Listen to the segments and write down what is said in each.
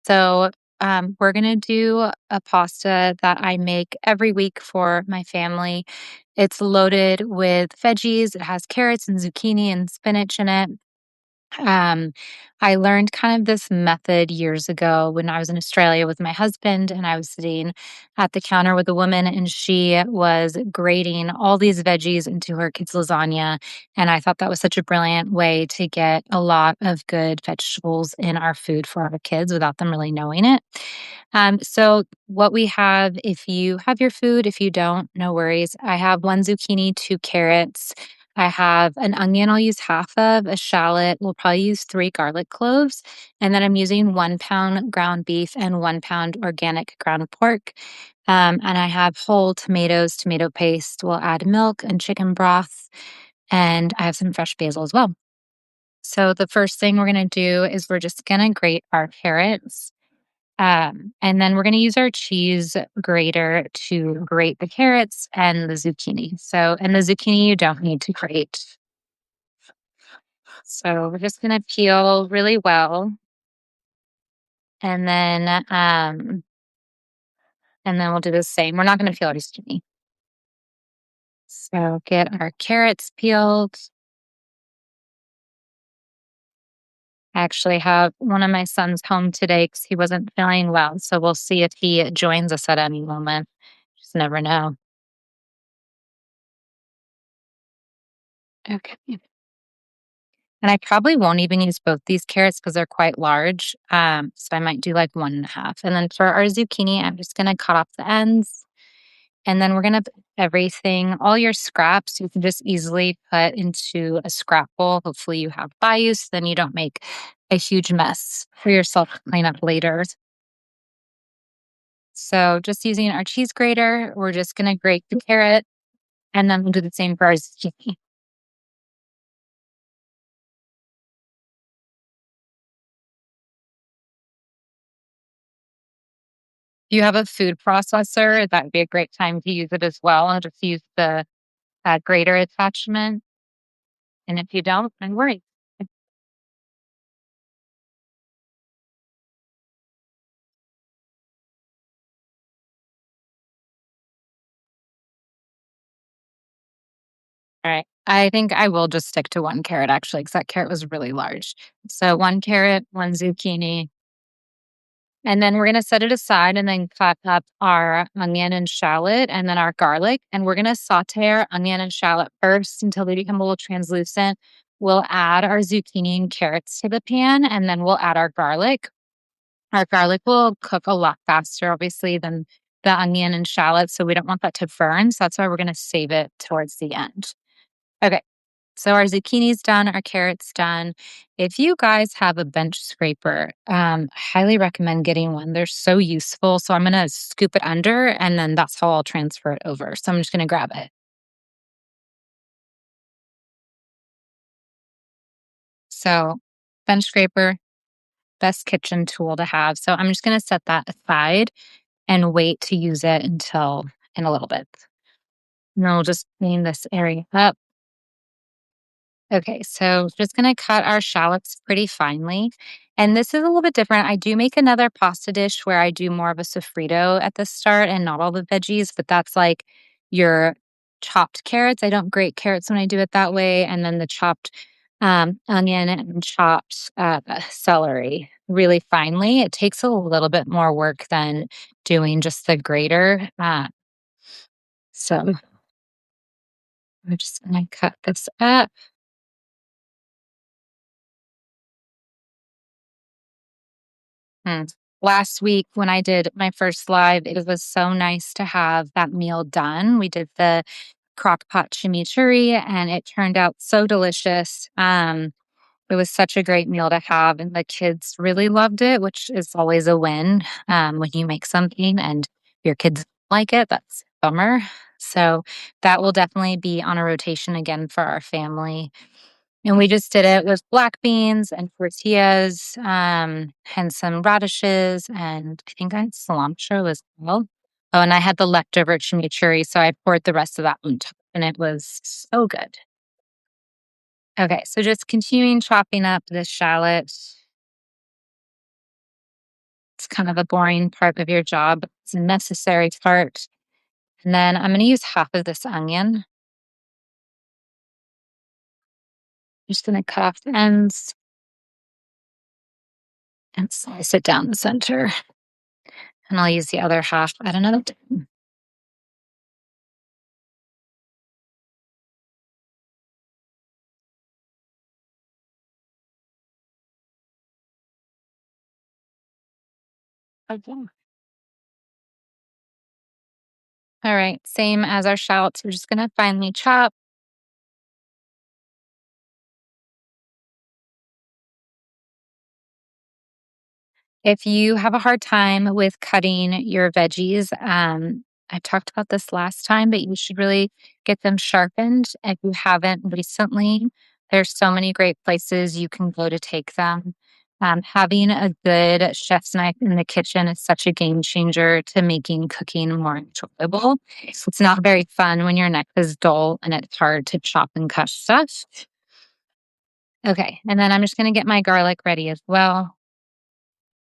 So, we're gonna do a pasta that I make every week for my family. It's loaded with veggies. It has carrots and zucchini and spinach in it. Um, I learned kind of this method years ago when I was in Australia with my husband, and I was sitting at the counter with a woman, and she was grating all these veggies into her kids' lasagna. And I thought that was such a brilliant way to get a lot of good vegetables in our food for our kids without them really knowing it. So, what we have, if you have your food, if you don't, no worries. I have one zucchini, two carrots. I have an onion I'll use half of, a shallot, we'll probably use 3 garlic cloves, and then I'm using 1 pound ground beef and 1 pound organic ground pork. And I have whole tomatoes, tomato paste, we'll add milk and chicken broth, and I have some fresh basil as well. So the first thing we're gonna do is we're just gonna grate our carrots, and then we're gonna use our cheese grater to grate the carrots and the zucchini. And the zucchini you don't need to grate. So we're just gonna peel really well, and then, um, and then we'll do the same. We're not gonna peel our zucchini. So get our carrots peeled. I actually have one of my sons home today because he wasn't feeling well, so we'll see if he joins us at any moment. Just never know. Okay. And I probably won't even use both these carrots because 'cause they're quite large, so I might do, like, 1 and a half. And then for our zucchini, I'm just gonna cut off the ends, and then we're gonna put everything all your scraps, you can just easily put into a scrap bowl. Hopefully, you have by you, so then you don't make a huge mess for yourself to clean up later. So, just using our cheese grater, we're just gonna grate the carrot, and then we'll do the same for our zucchini. If you have a food processor, that'd be a great time to use it as well, and just use the grater attachment, and if you don't, no worries. Alright. I think I will just stick to 1 carrot actually, because that carrot was really large. So 1 carrot, 1 zucchini, and then we're gonna set it aside and then cut up our onion and shallot and then our garlic, and we're gonna saute our onion and shallot first until they become a little translucent. We'll add our zucchini and carrots to the pan, and then we'll add our garlic. Our garlic will cook a lot faster, obviously, than the onion and shallot, so we don't want that to burn, so that's why we're gonna save it towards the end. Okay, so our zucchini's done, our carrot's done. If you guys have a bench scraper, highly recommend getting one. They're so useful, so I'm gonna scoop it under, and then that's how I'll transfer it over. So I'm just gonna grab it. So bench scraper, best kitchen tool to have. So I'm just gonna set that aside and wait to use it until in a little bit. And then we'll just clean this area up. Okay, so just gonna cut our shallots pretty finely. And this is a little bit different. I do make another pasta dish where I do more of a sofrito at the start and not all the veggies, but that's like your chopped carrots. I don't grate carrots when I do it that way. And then the chopped onion and chopped celery really finely. It takes a little bit more work than doing just the grater. So we're just gonna cut this up. Hmm. Last week when I did my first live, it was so nice to have that meal done. We did the crock pot chimichurri and it turned out so delicious. It was such a great meal to have, and the kids really loved it, which is always a win when you make something and your kids like it. That's a bummer. So that will definitely be on a rotation again for our family. And we just did it with black beans and tortillas, and some radishes, and I think I had cilantro as well. Oh, and I had the leftover chimichurri, so I poured the rest of that on top, and it was so good. Okay, so just continuing chopping up the shallot. kind of a boring part of your job. It's a necessary part. And then I'm going to use half of this onion. Just going to cut off the ends and slice it down the center. And I'll use the other half at another time. Okay. All right, same as our shallots. We're just going to finely chop. If you have a hard time with cutting your veggies, I talked about this last time, but you should really get them sharpened. If you haven't recently, there's so many great places you can go to take them. Having a good chef's knife in the kitchen is such a game changer to making cooking more enjoyable. It's not very fun when your neck is dull and it's hard to chop and cut stuff. Okay, and then I'm just going to get my garlic ready as well.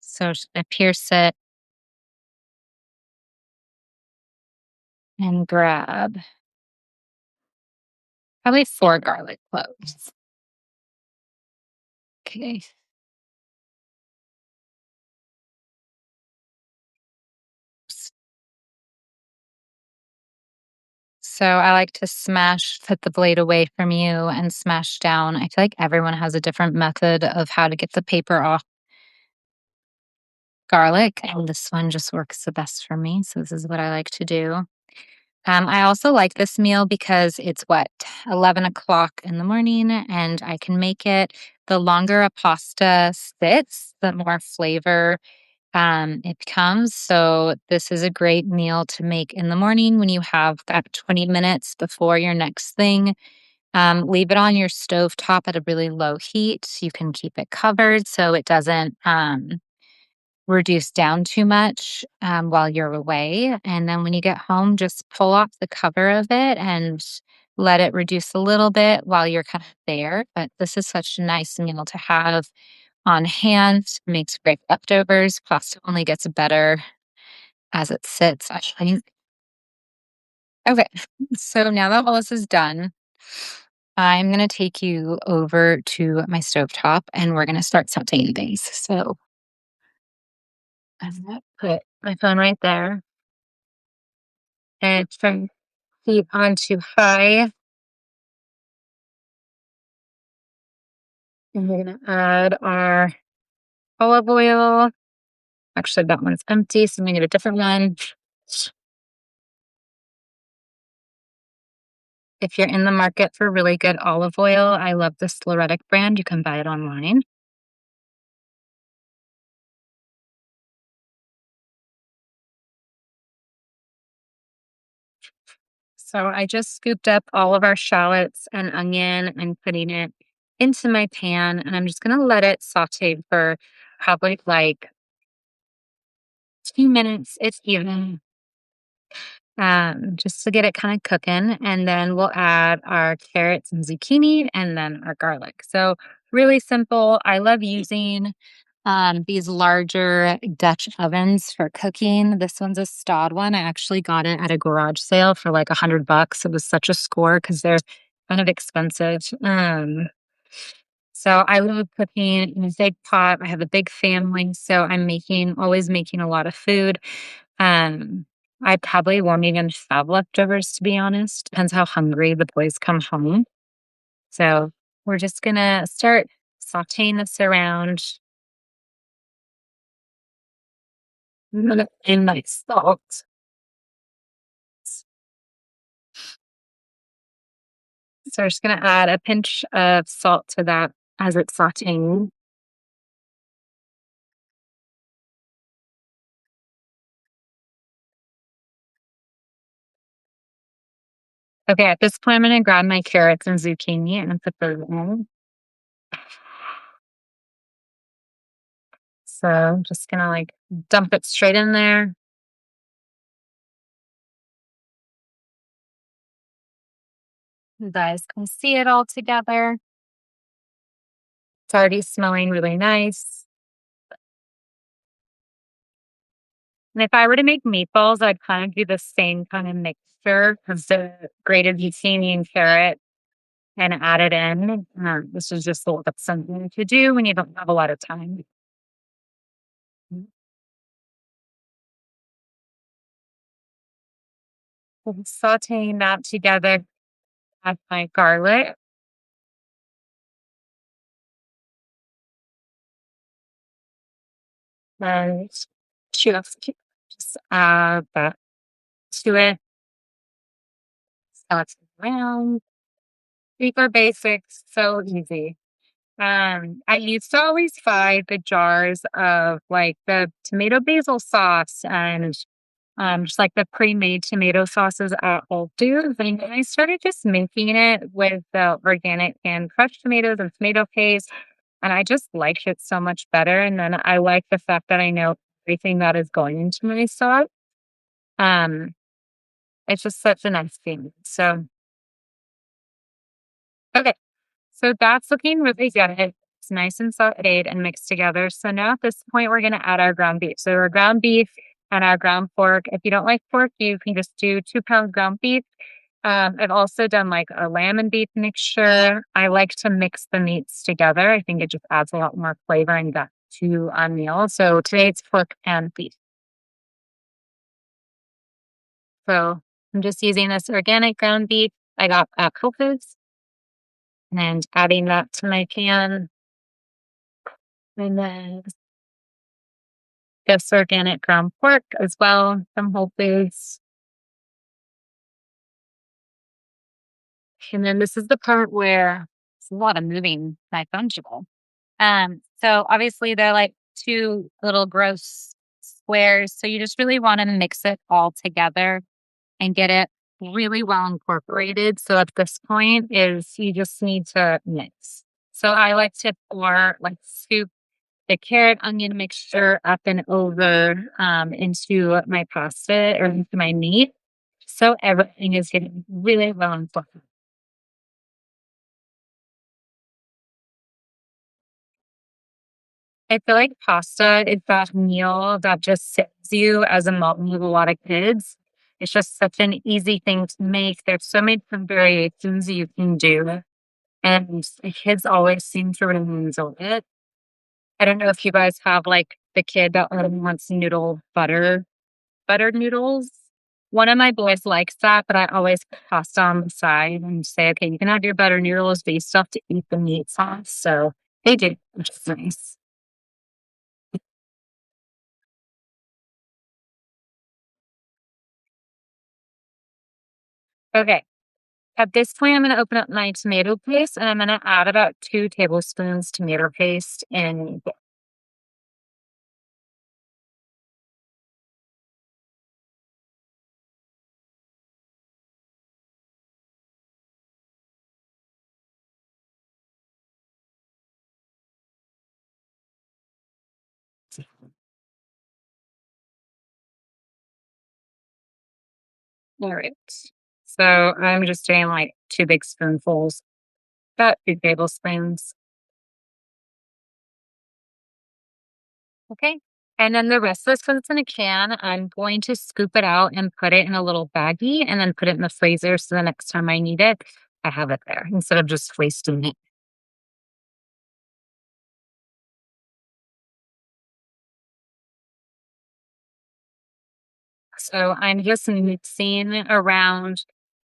So just gonna pierce it and grab probably 4 garlic cloves. Okay. So I like to put the blade away from you and smash down. I feel like everyone has a different method of how to get the paper off garlic, and this one just works the best for me. So this is what I like to do. I also like this meal because it's what, 11 o'clock in the morning, and I can make it. The longer a pasta sits, the more flavor it becomes. So this is a great meal to make in the morning when you have that 20 minutes before your next thing. Leave it on your stove top at a really low heat. You can keep it covered so it doesn't reduce down too much while you're away. And then when you get home, just pull off the cover of it and let it reduce a little bit while you're kind of there. But this is such a nice meal to have on hand, makes great leftovers. Pasta only gets better as it sits, I think. Okay, so now that all this is done, I'm gonna take you over to my stovetop and we're gonna start sauteing things. So I'm gonna put my phone right there and turn heat on to high. And we're gonna add our olive oil. Actually, that one's empty, so I'm gonna get a different one. If you're in the market for really good olive oil, I love the Sloretic brand. You can buy it online. So I just scooped up all of our shallots and onion and putting it into my pan, and I'm just gonna let it saute for probably like 2 minutes, if even, just to get it kind of cooking. And then we'll add our carrots and zucchini and then our garlic. So really simple. I love using these larger Dutch ovens for cooking. This one's a Stod one. I actually got it at a garage sale for like $100. It was such a score because they're kind of expensive. So I love cooking in a big pot. I have a big family, so always making a lot of food. I probably won't even have leftovers, to be honest. Depends how hungry the boys come home. So we're just gonna start sauteing this around. I'm gonna add my salt. So we're just gonna add a pinch of salt to that as it's sauteing. Okay, at this point, I'm gonna grab my carrots and zucchini and put those in. So I'm just gonna like dump it straight in there. You guys can see it all together. It's already smelling really nice. And if I were to make meatballs, I'd kind of do the same kind of mixture of the grated zucchini and carrot and add it in. This is just a little bit something to do when you don't have a lot of time. Sauteing that together, add my garlic, and just add that to it. Saute around. Super basic, so easy. I used to always buy the jars of like the tomato basil sauce and just like the pre-made tomato sauces at Whole Foods. And then I started just making it with the organic and crushed tomatoes and tomato paste. And I just liked it so much better. And then I like the fact that I know everything that is going into my sauce. Um, it's just such a nice thing. So, okay. So that's looking really good. It's nice and sauteed and mixed together. So now at this point, we're going to add our ground beef. So our ground beef and our ground pork. If you don't like pork, you can just do 2 pounds ground beef. I've also done like a lamb and beef mixture. I like to mix the meats together. I think it just adds a lot more flavor and depth to a meal. So today it's pork and beef. So I'm just using this organic ground beef I got at Whole Foods and adding that to my pan. And then this organic ground pork as well from Whole Foods. And then this is the part where it's a lot of moving my fungible. So obviously they're like two little gross squares. So you just really want to mix it all together and get it really well incorporated. So at this point is you just need to mix. So I like to pour like scoop the carrot onion mixture up and over into my pasta or into my meat. So everything is getting really well incorporated. I feel like pasta is that meal that just sits you as a mom with a lot of kids. It's just such an easy thing to make. There's so many different variations you can do. And the kids always seem to really enjoy it. I don't know if you guys have like the kid that only wants buttered noodles. One of my boys likes that, but I always put pasta on the side and say, okay, you can have your butter noodles, but you still have to eat the meat sauce. So they do, which is nice. Okay. At this point, I'm going to open up my tomato paste and I'm going to add about 2 tablespoons tomato paste in. All right. So I'm just doing like 2 big spoonfuls, about 2 tablespoons. Okay. And then the rest of this, because it's in a can, I'm going to scoop it out and put it in a little baggie and then put it in the freezer. So the next time I need it, I have it there instead of just wasting it. So I'm just mixing around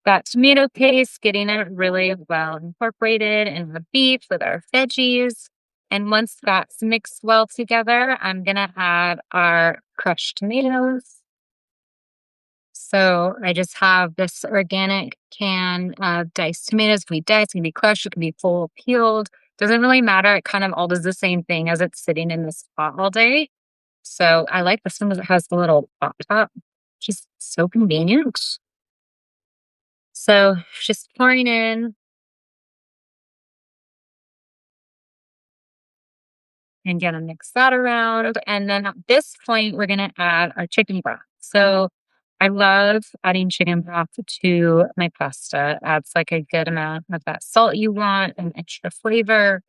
that tomato paste, getting it really well incorporated in the beef with our veggies. And once that's mixed well together, I'm going to add our crushed tomatoes. So I just have this organic can of diced tomatoes. It can be diced, it can be crushed, it can be full peeled. Doesn't really matter. It kind of all does the same thing as it's sitting in this pot all day. So I like this one because it has the little pop top. Just so convenient. So just pouring in and gonna mix that around. And then at this point, we're gonna add our chicken broth. So I love adding chicken broth to my pasta. Adds like a good amount of that salt you want and extra flavor.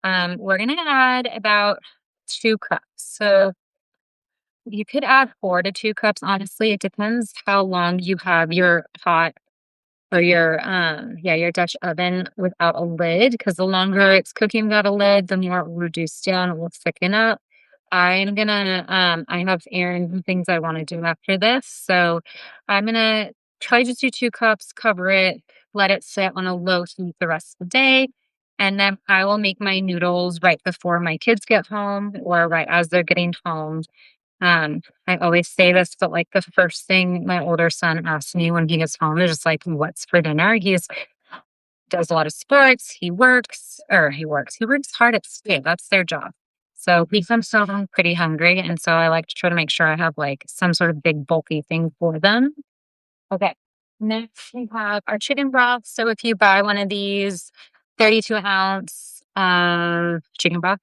We're gonna add about 2 cups. So You could add 4 to 2 cups, honestly, it depends how long you have your hot or your Dutch oven without a lid. Because the longer it's cooking without a lid, the more it will reduce down, it will thicken up. I have errands and things I wanna do after this, so I'm gonna try to do 2 cups, cover it, let it sit on a low heat the rest of the day, and then I will make my noodles right before my kids get home or right as they're getting home. I always say this, but, like, the first thing my older son asks me when he gets home is just like, "What's for dinner?" He's does a lot of sports, he works hard at school, that's their job. So he comes home pretty hungry, and so I like to try to make sure I have, like, some sort of big bulky thing for them. Okay. Next, we have our chicken broth. So if you buy one of these 32 ounce chicken broth,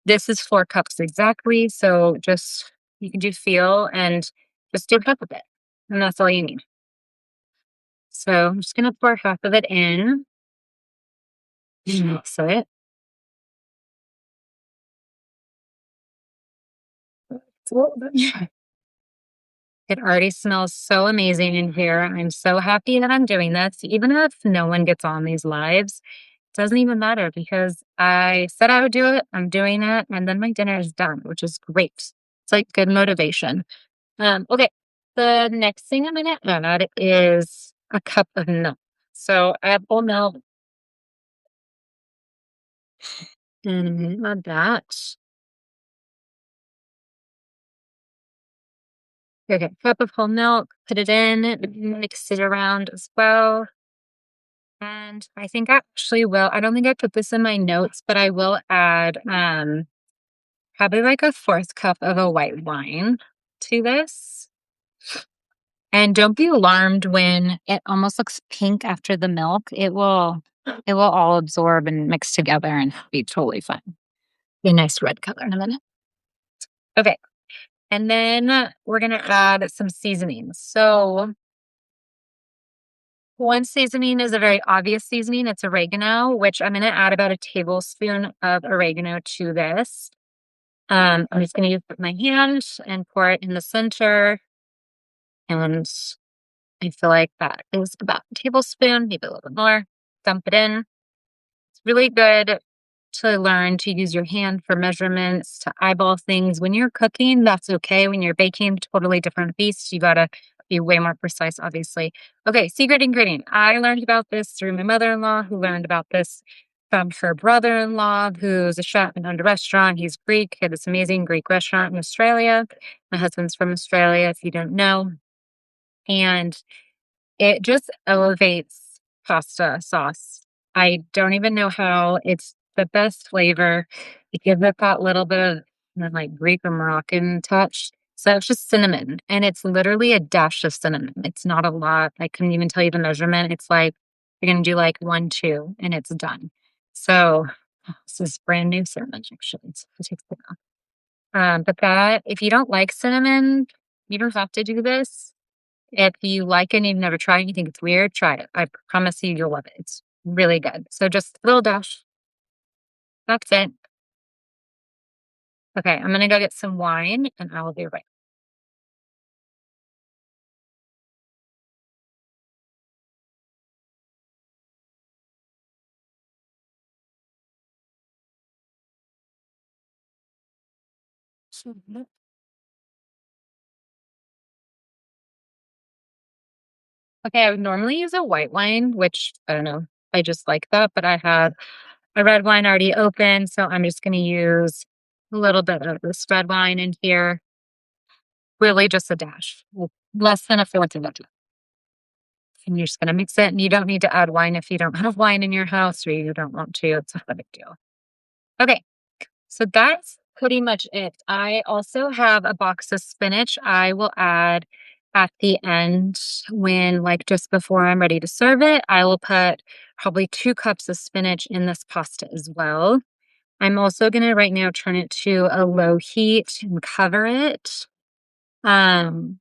this is 4 cups exactly. So just you can do feel and just do half of it. And that's all you need. So I'm just gonna pour half of it in, mix it. It already smells so amazing in here. I'm so happy that I'm doing this. Even if no one gets on these lives, it doesn't even matter because I said I would do it. I'm doing it. And then my dinner is done, which is great. It's like good motivation. Okay. The next thing I'm going to add is a cup of milk. So I have whole milk and I'm going to add that. Okay. Cup of whole milk, put it in, mix it around as well. And I think I actually will I don't think I put this in my notes, but I will add, probably like a 4th cup of a white wine to this. And don't be alarmed when it almost looks pink after the milk. It will all absorb and mix together and be totally fine. Be a nice red color in a minute. Okay. And then we're gonna add some seasonings. So one seasoning is a very obvious seasoning. It's oregano, which I'm gonna add about a tablespoon of oregano to this. I'm just gonna use my hand and pour it in the center, and I feel like that is about a tablespoon, maybe a little bit more. Dump it in. It's really good to learn to use your hand for measurements, to eyeball things. When you're cooking, that's okay. When you're baking, totally different beast. You gotta be way more precise, obviously. Okay, secret ingredient. I learned about this through my mother-in-law, who learned about this from her brother-in-law, who's a chef and owned a restaurant. He's Greek, he had this amazing Greek restaurant in Australia. My husband's from Australia, if you don't know. And it just elevates pasta sauce. I don't even know how. It's the best flavor. It gives it that little bit of like Greek or Moroccan touch. So it's just cinnamon, and it's literally a dash of cinnamon. It's not a lot. I couldn't even tell you the measurement. It's like you're gonna do like 1, 2, and it's done. So this is brand new cinnamon actually. So it takes it off. But that if you don't like cinnamon, you don't have to do this. If you like it and you've never tried it and you think it's weird, try it. I promise you, you'll love it. It's really good. So just a little dash. That's it. Okay, I'm gonna go get some wine and I will be right. Mhm. Okay, I would normally use a white wine, which I don't know. I just like that, but I have a red wine already open, so I'm just gonna use a little bit of this red wine in here. Really just a dash, less than a fourth of it. And you're just gonna mix it, and you don't need to add wine if you don't have wine in your house or you don't want to. It's not a big deal. Okay, so that's pretty much it. I also have a box of spinach I will add at the end when, like, just before I'm ready to serve it. I will put probably 2 cups of spinach in this pasta as well. I'm also gonna right now turn it to a low heat and cover it. Um,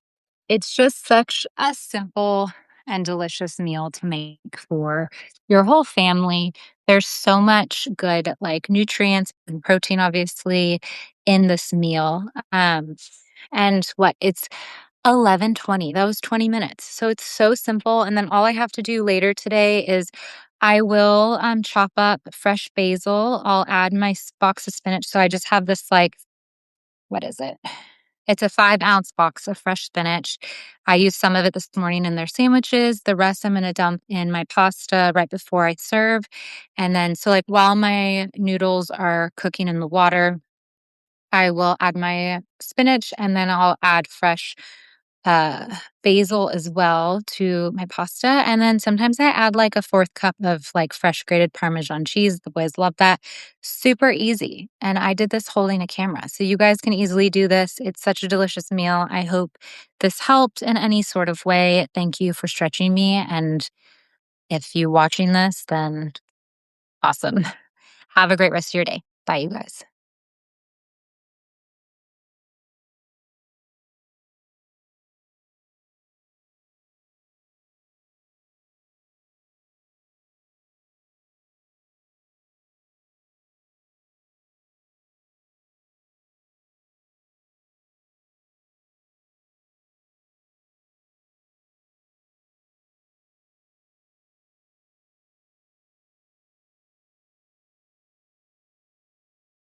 it's just such a simple and delicious meal to make for your whole family. There's so much good, like, nutrients and protein, obviously, in this meal. And what? It's 11:20. That was 20 minutes. So it's so simple, and then all I have to do later today is I will, chop up fresh basil. I'll add my box of spinach. So I just have this, like, what is it? It's a 5-ounce box of fresh spinach. I used some of it this morning in their sandwiches. The rest I'm gonna dump in my pasta right before I serve. And then so, like, while my noodles are cooking in the water, I will add my spinach, and then I'll add fresh basil as well to my pasta. And then sometimes I add like a fourth cup of like fresh grated Parmesan cheese. The boys love that. Super easy. And I did this holding a camera. So you guys can easily do this. It's such a delicious meal. I hope this helped in any sort of way. Thank you for stretching me. And if you watching this, then awesome. Have a great rest of your day. Bye, you guys.